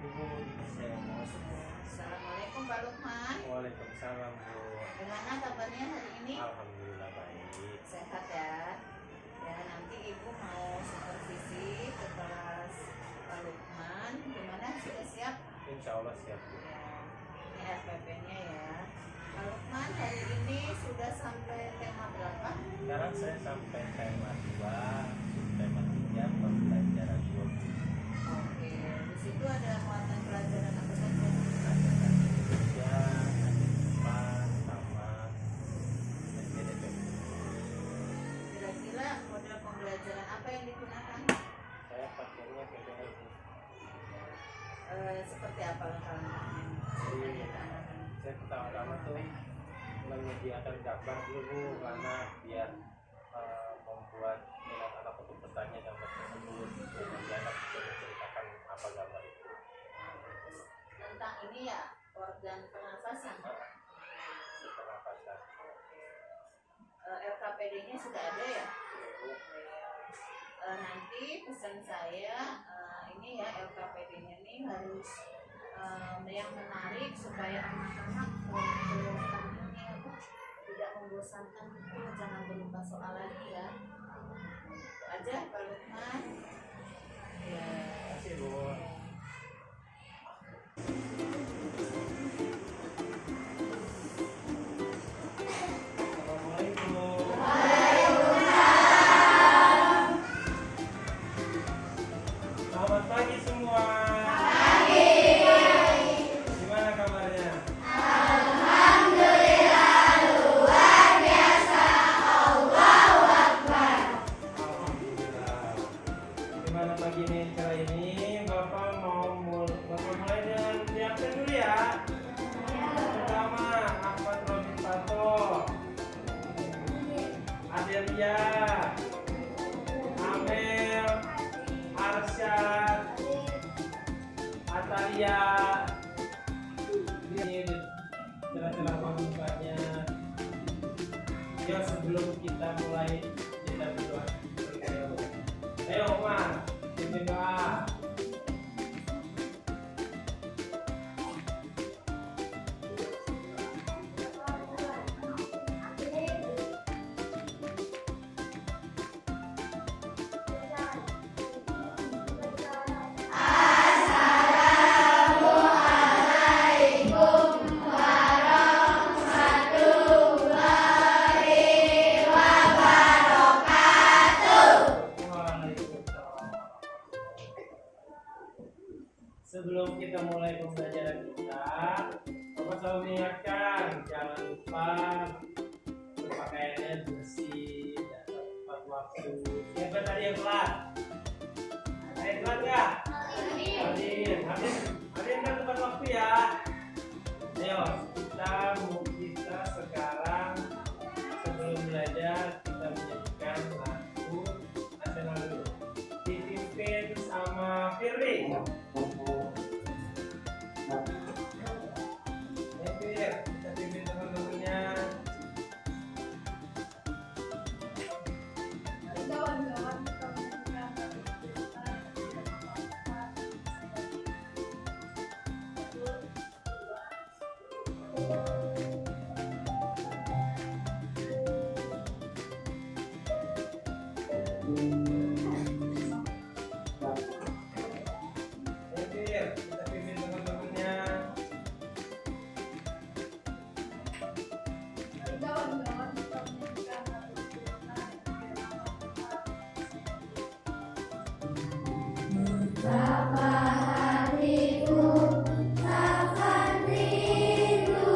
Saya mau semua. Assalamualaikum Pak Lukman. Waalaikumsalam Bu. Gimana kabarnya hari ini? Alhamdulillah baik. Sehat ya? Ya nanti Ibu mau supervisi ke kelas Pak Lukman. Gimana, sudah siap? Insya Allah siap Bu. Ya, ini RPP-nya ya. Pak Lukman hari ini sudah sampai tema berapa? Sekarang saya sampai tema 2, tema 3, pembelajaran 2. Oke, di situ ada muatan pelajaran apa saja? Pelajaran Indonesia, Jepang, sama SPDP. Kira-kira model pembelajaran apa yang digunakan? Saya pakainya PPL Bu. Seperti apa langkah-langkahnya? Jadi saya pertama-tama tuh menyediakan gambar dulu Bu, karena biar membuat minat anak untuk bertanya gambar tersebut. Jadi anak bisa menceritakan apa gambar itu. Tentang ini ya, organ pernafasan. Pernapasan. LKPD-nya sudah ada ya? Nanti pesan saya ini ya, LKPD-nya nih harus yang menarik supaya anak-anak ini apa, tidak membosankan itu, jangan berupa soal lagi ya. Itu aja Pak Lukman. Ya. Terima kasih Bu. Assalamualaikum. Selamat pagi semua. Gimana kabarnya? Alhamdulillah. Gimana pagi ini cara ini? Bapak mulai dengan diabsen dulu ya. Pertama, Ahmad Robin Tato, Adelia, Amel, Arsyad, Atalia. Ini celah-celah pembukanya. Ya sebelum kita mulai kita berdoa. Ayo Omar, pimpin doa. Sebelum kita mulai pembelajaran kita, Bapak selalu mengingatkan jangan lupa berpakaiannya bersih dan tepat waktu. Siapa tadi yang telat? Ada yang telat nggak? Hadir kan tepat waktu ya. Ayo kita sekarang sebelum belajar kita menyanyikan lagu nasional dulu. Dipimpin sama Firly. Kita pimpin teman-temannya. Kita pimpin teman-temannya. Betapa hatiku takkan rindu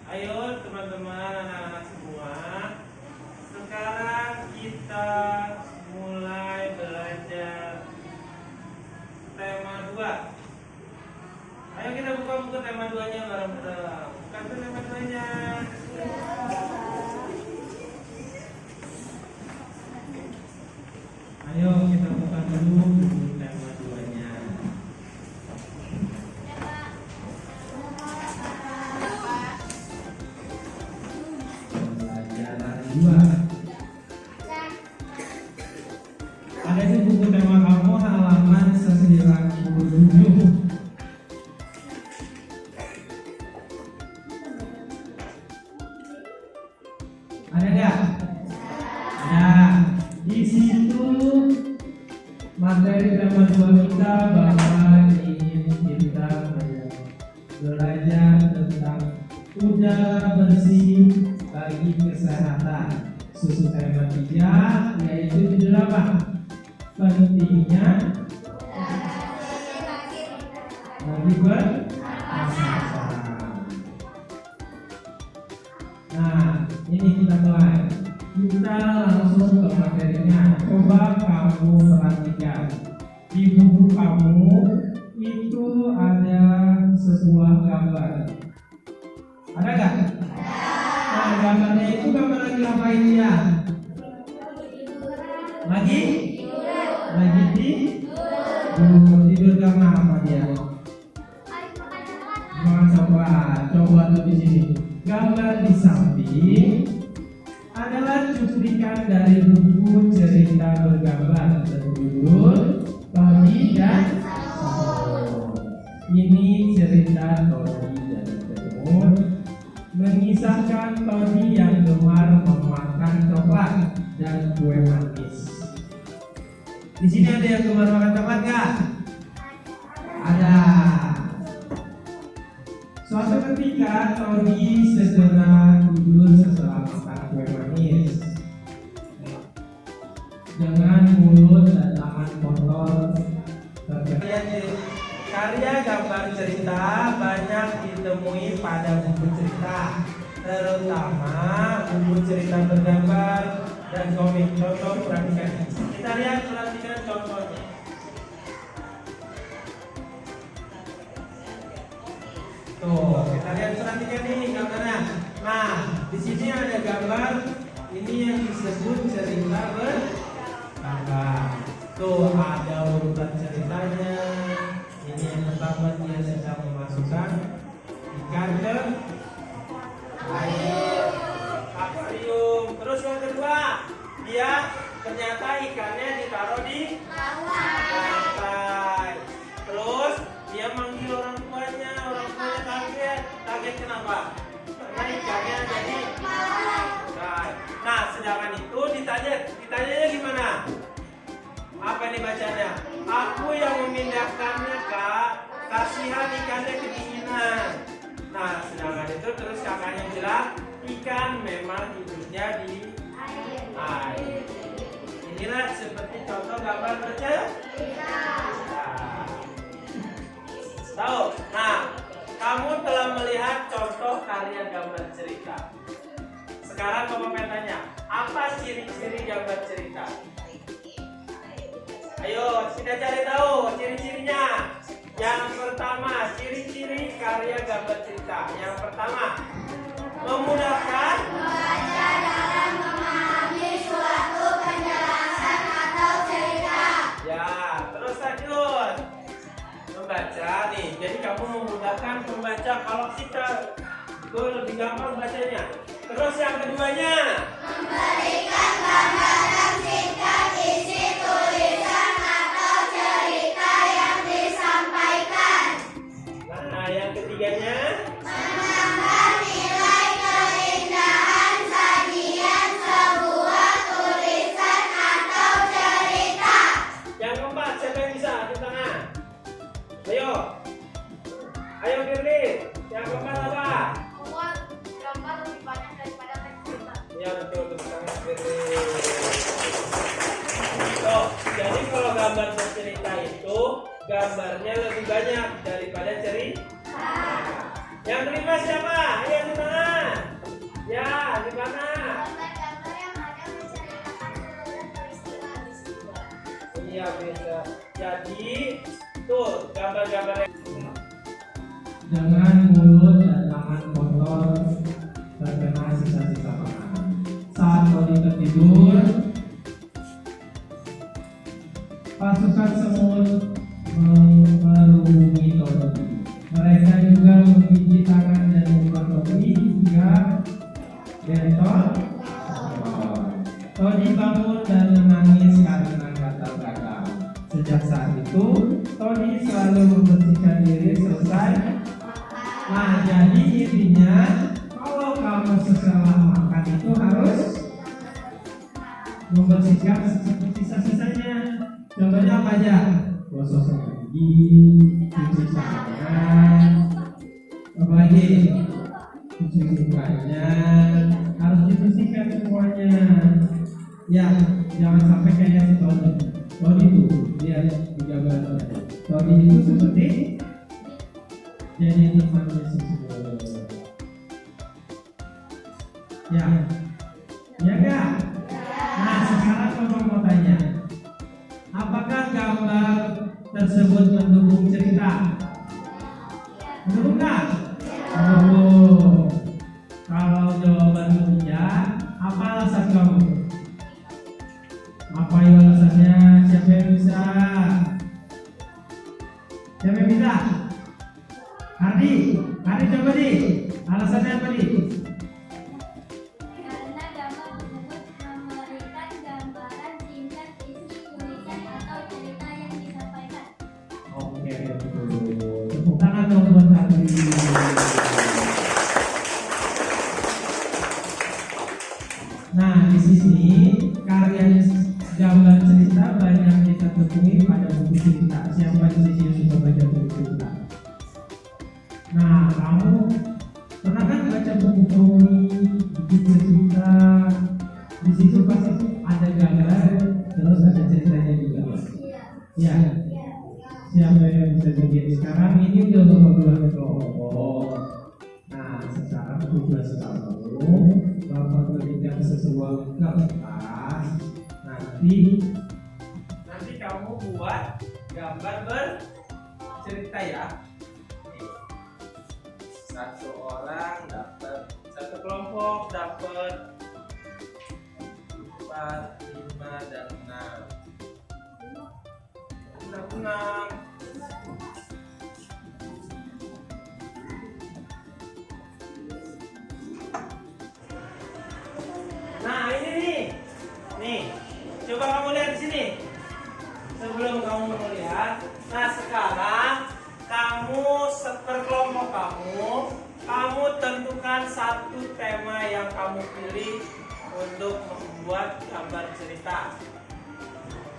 Ayo teman-teman, anak-anak semua, sekarang kita mulai belajar tema 2. Ayo kita buka buku tema 2-nya bareng-bareng. Bukan tema 2-nya. Ayo kita buka dulu buku tema 2-nya. Pelajaran 2. Ada di buku tema kamu halaman 97. Ada nggak? Nah, di situ materi tema 2 kita bahwa ingin kita belajar tentang udara bersih bagi kesehatan. Khusus tema 3 yaitu judul apa? Pentingnya bagi berpasangan. Nah, ini kita mulai. Kita langsung ke materinya. Coba kamu perhatikan di buku kamu itu ada sebuah gambar. Ada nggak? Nah, gambarnya itu gambar lagi ngapain dia? Lagi tidur karena apa dia? Coba tuh di sini. Gambar di samping adalah cuplikan dari buku cerita bergambar berjudul Tony dan Semut. Ini cerita Tony dan Semut mengisahkan Tony yang gemar memakan coklat dan kue manis. Di sini ada yang gemar makan coklat nggak? Ada. Suatu ketika Tony segera tidur setelah makan kue manis dengan mulut dan tangan kotor. Karya gambar cerita banyak ditemui pada buku cerita, terutama buku cerita bergambar dan komik. Contoh perhatikan. Kita lihat perhatikan contohnya. Tuh, kita lihat perhatikan nih gambarnya. Nah, di sini ada gambar ini yang disebut cerita bergambar. Tuh, ada urutan ceritanya. Ini yang pertama dia sedang memasukkan ikan ke air akuarium. Terus yang kedua, dia ternyata ikannya ditaruh di lantai. Terus dia manggil orang tuanya kaget kenapa? Karena ikannya jadi nah, sedangkan itu ditanyanya gimana? Apa nih bacanya? Aku yang memindahkannya, Kak. Kasihan ikannya kedinginan. Nah, sedangkan itu terus kakaknya bilang, ikan memang hidupnya di air. Inilah seperti contoh gambar bercerita. Tahu? Nah, kamu telah melihat contoh karya gambar cerita. Sekarang kamu pengen tanya, apa ciri-ciri gambar cerita? Ayo, kita cari tahu ciri-cirinya. Yang pertama, ciri-ciri karya gambar cerita. Yang pertama, memudahkan membaca dalam memahami suatu penjelasan atau cerita. Ya, terus lanjut. Membaca nih, jadi kamu memudahkan membaca. Kalau kita itu lebih gampang bacanya. Terus yang keduanya, memberikan gambaran singkat isi tulisan atau cerita yang disampaikan. Nah, yang ketiganya, menambah nilai keindahan sajian sebuah tulisan atau cerita. Yang keempat, siapa yang bisa di tengah? Ayo Firly, yang keempat apa? Membuat gambar lebih banyak daripada teks cerita. Ya betul, sangat Firly. Tuh, jadi kalau gambar bercerita itu gambarnya lebih banyak daripada cerita. Yang kelima siapa? Ayo di tengah. dengan mulut dan tangan kotor terkena sisa-sisa makanan. Saat Tony tertidur, pasukan semut mengerumuni Tony. Mereka juga menggigit tangan dan muka Tony hingga bentol. Tony bangun dan menangis karena gatal-gatal. Sejak saat itu, Tony selalu membersihkan diri selesai. Nah, jadi intinya kalau kamu setelah makan itu harus membersihkan sisa-sisanya. Contohnya apa aja? Gosok gigi, cuci tangan, apa lagi? Cuci mukanya, harus dibersihkan semuanya. Ya, jangan sampai kayak si Tony. Tony itu, lihat di gambar. Tony itu seperti jadi temannya si semut. Ya, ya enggak? Nah, sekarang Bapak mau tanya, apakah gambar tersebut mendukung cerita? Mendukung nggak? Oh, kalau jawaban iya, apa alasan kamu? Apa alasannya? Siapa yang bisa? Siapa yang bisa? Hardi coba di. Alasannya apa di? Karena gambar tersebut memberikan gambaran singkat isi tulisan atau cerita yang disampaikan. Oke, betul. Tepuk tangan dong buat Hardi. Nah, di sini karya gambar cerita banyak kita temui pada buku cerita. Siapa di sini yang suka baca buku cerita? Nah, kamu pernah kan baca buku komik, buku cerita? Di situ pasti ada gambar, terus ada ceritanya juga. Ya. Siapa yang bisa bikin sekarang? Ini udah beberapa kelompok. Nah, sekarang tugas kamu, Bapak berikan sesuatu kertas. Nanti kamu buat gambar bercerita ya. Satu orang dapat, satu kelompok dapat 4, 5, dan 6. 6. Nah, ini nih. Coba kamu lihat di sini. Sebelum kamu melihat, nah sekarang kamu seperkelompok kamu tentukan satu tema yang kamu pilih untuk membuat gambar cerita.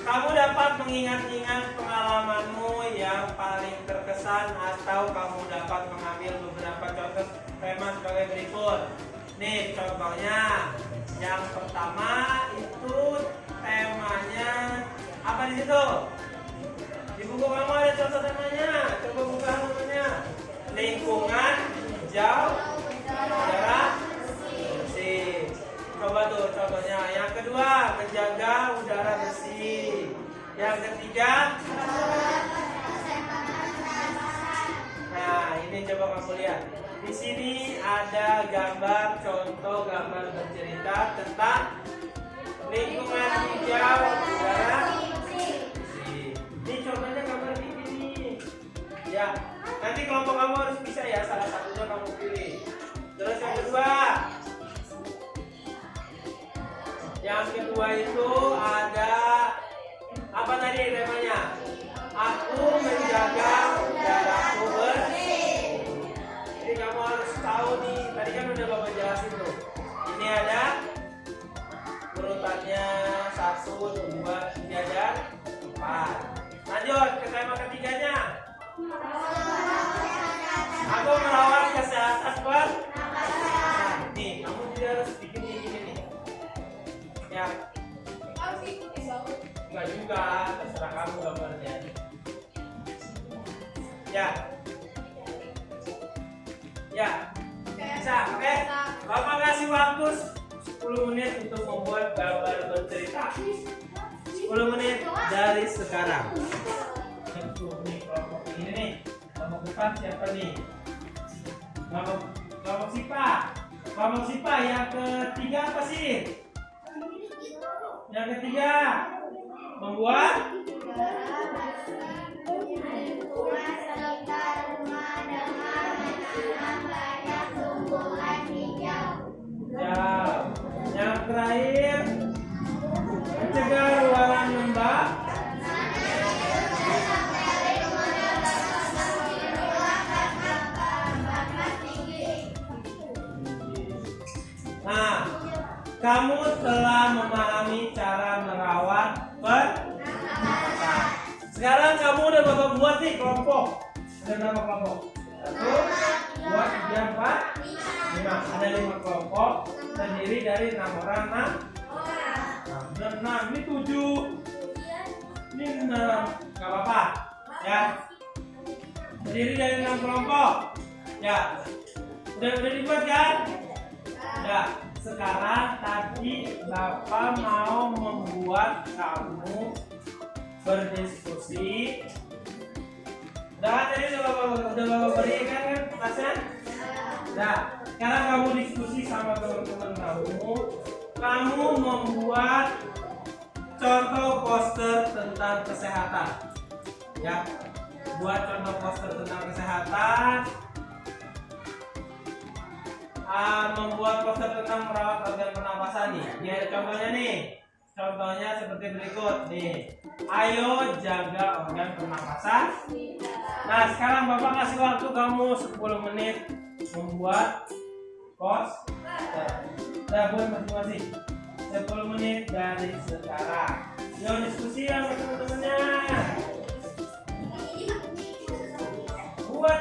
Kamu dapat mengingat-ingat pengalamanmu yang paling terkesan atau kamu dapat mengambil beberapa contoh tema sebagai berikut. Nih contohnya, yang pertama itu temanya apa di situ? Di buku kamu ada contoh temanya. Coba buka namanya. Lingkungan hijau, udara bersih. Coba tuh contohnya. Yang kedua, menjaga udara bersih. Yang ketiga, nah ini coba kamu lihat. Di sini ada gambar contoh gambar bercerita tentang lingkungan hijau, udara bersih. Ini contohnya gambar ini. Ya, nanti kelompok kamu harus bisa ya, salah satunya kamu pilih. Terus yang kedua itu ada apa tadi temanya? Aku menjaga udaraku bersih. Jadi kamu harus tahu nih, tadi kan udah Bapak jelasin tuh. Ini ada urutannya 1, 2, 3, dan 4. Lanjut ke tema ketiganya. Aku merawat kesehatan pernapasan. Nih, kamu juga harus bikin kayak gini nih. Ya. Enggak juga, terserah kamu gambarnya. Ya. Ya. Bisa, oke? Bapak kasih waktu 10 menit untuk membuat gambar bercerita. 10 menit dari sekarang. Nih, kelompok ini nih. Kelompok depan siapa nih? Kelompok SIPA. Kelompok SIPA yang ketiga apa sih? Yang ketiga membuat ya. Yang terakhir mencegah ruangan lembab. Nah, kamu telah memahami cara merawat pernapasan. Sekarang kamu udah bapak buat nih kelompok. Ada berapa kelompok? 1, 2, 3, 4, 5. Ada 5 kelompok terdiri dari 6 orang. 6, ini 7. Ini 6. Gak apa-apa ya. Terdiri dari 6 kelompok. Ya. Udah dibuat kan? Ya. Sekarang tadi Bapak mau membuat kamu berdiskusi. Udah kan tadi udah Bapak berikan kan kelasnya? Nah, sekarang kamu diskusi sama teman-teman kamu. Kamu membuat contoh poster tentang kesehatan. Ya, buat contoh poster tentang kesehatan. Membuat poster tentang merawat organ pernapasan nih. Ini ada contohnya nih. Contohnya seperti berikut nih. Ayo jaga organ pernapasan. Nah, sekarang Bapak kasih waktu kamu 10 menit membuat poster. Nah, buat masing-masing 10 menit dari sekarang. Yuk diskusi sama teman-temannya. Buat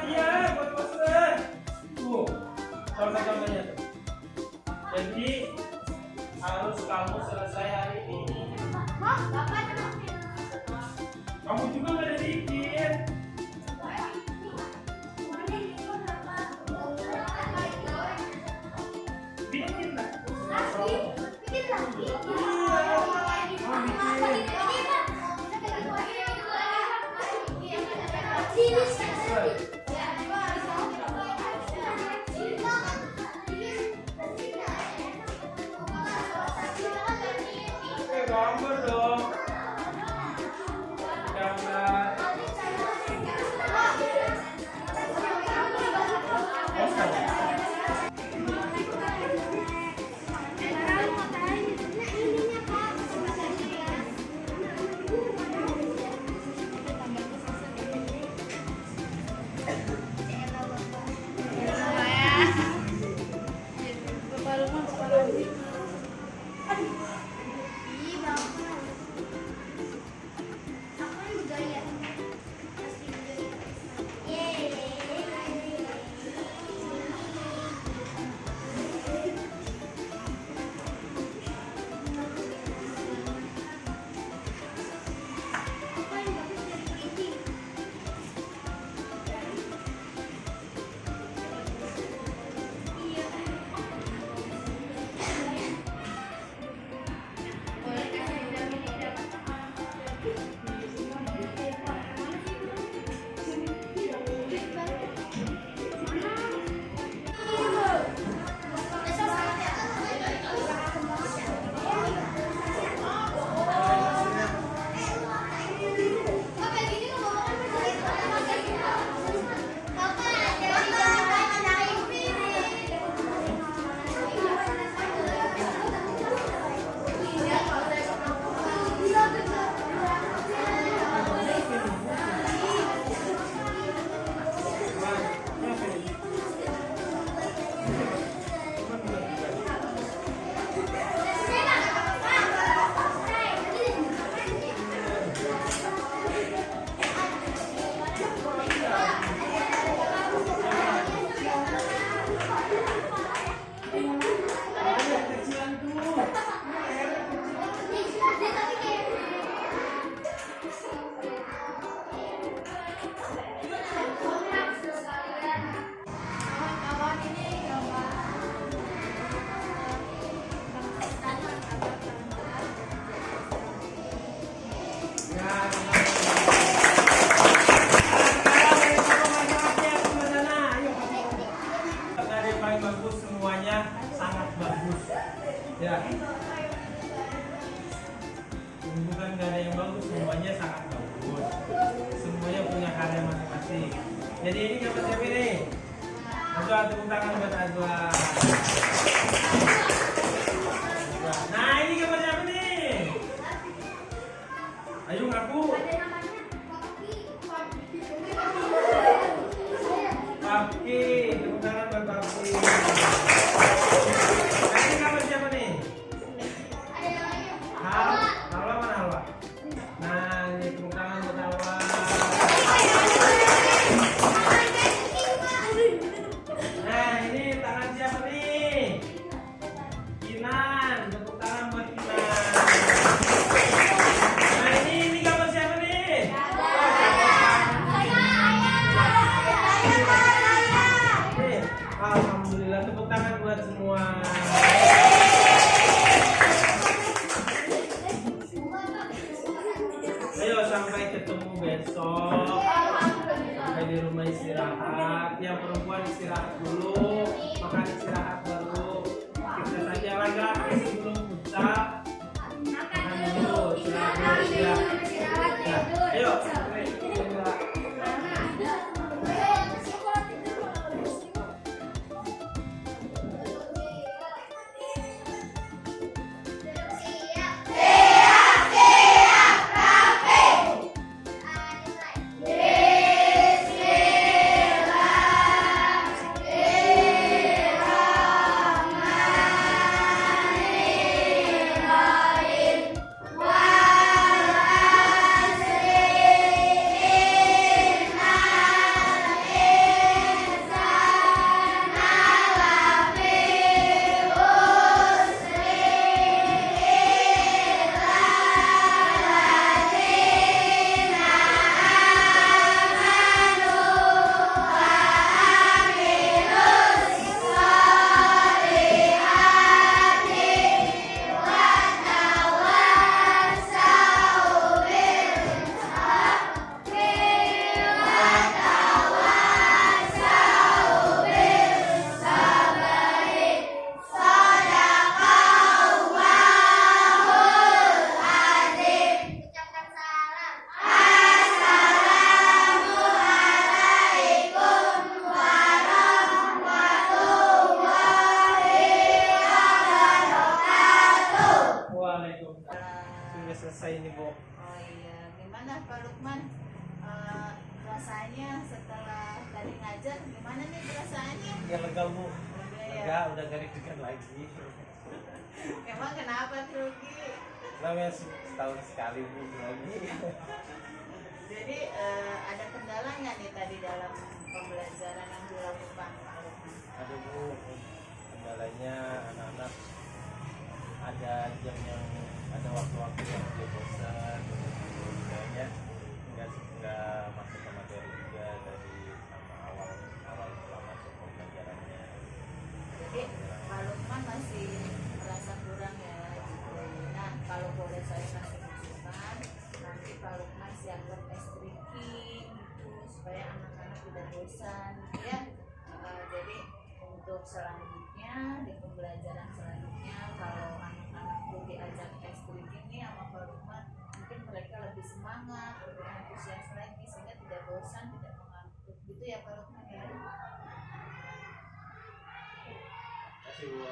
buat poster. Tuh. Contoh-contohnya tuh. Jadi harus kamu selesai hari ini. Kamu juga nggak ada bikin. Bikin lah. Gambar dong. Gambar. bagus. Ya. Bukan nggak ada yang bagus, semuanya sangat bagus. Semuanya punya karya masing-masing. Jadi ini gambar siapa ini? Azwa, tepuk tangan buat Azwa. Nah ini gambar siapa nih? Ayo ngaku. Papki, tepuk tangan buat Papki. Nah ini gambar siapa nih? Halwa mana Halwa? Nah ini tepuk tangan buat Halwa. Nah ini tangan siapa nih? Kinan, tepuk tangan buat Kinan. Nah ini gambar siapa nih? Nih, alhamdulillah, tepuk tangan buat semua. Ayo sampai ketemu besok. Sampai di rumah istirahat. Yang perempuan istirahat dulu, makan istirahat baru. Kita saja lagi sebelum futsal. Makan dulu, istirahat dulu ya. Ya, ayo. Sudah selesai nih Bu. Oh iya, gimana Pak Lukman? Rasanya setelah tadi ngajar, gimana nih perasaannya? Ya lega Bu. Lega ya? Lega, udah gak deg-degan lagi. Emang kenapa tuh Ki? Namanya setahun sekali Bu lagi. Jadi ada kendala nggak nih tadi dalam pembelajaran yang dilakukan Pak Lukman? Aduh Bu, kendalanya anak-anak ada jam yang ada waktu-waktu yang dia bosan, kayaknya nggak masuk ke materi juga dari sama awal masuk pembelajarannya. Jadi Pak Lukman masih merasa kurang ya gitu. Nah kalau boleh saya kasih masukan, nanti Pak Lukman siapkan tricking gitu supaya anak-anak tidak bosan gitu ya. Jadi untuk selanjutnya di pembelajaran selanjutnya kalau anak-anak tuh diajak tricking nih sama Pak Lukman, mungkin mereka lebih semangat, lebih antusias lagi sehingga tidak bosan, tidak mengantuk gitu ya Pak Lukman ya. Terima kasih Bu.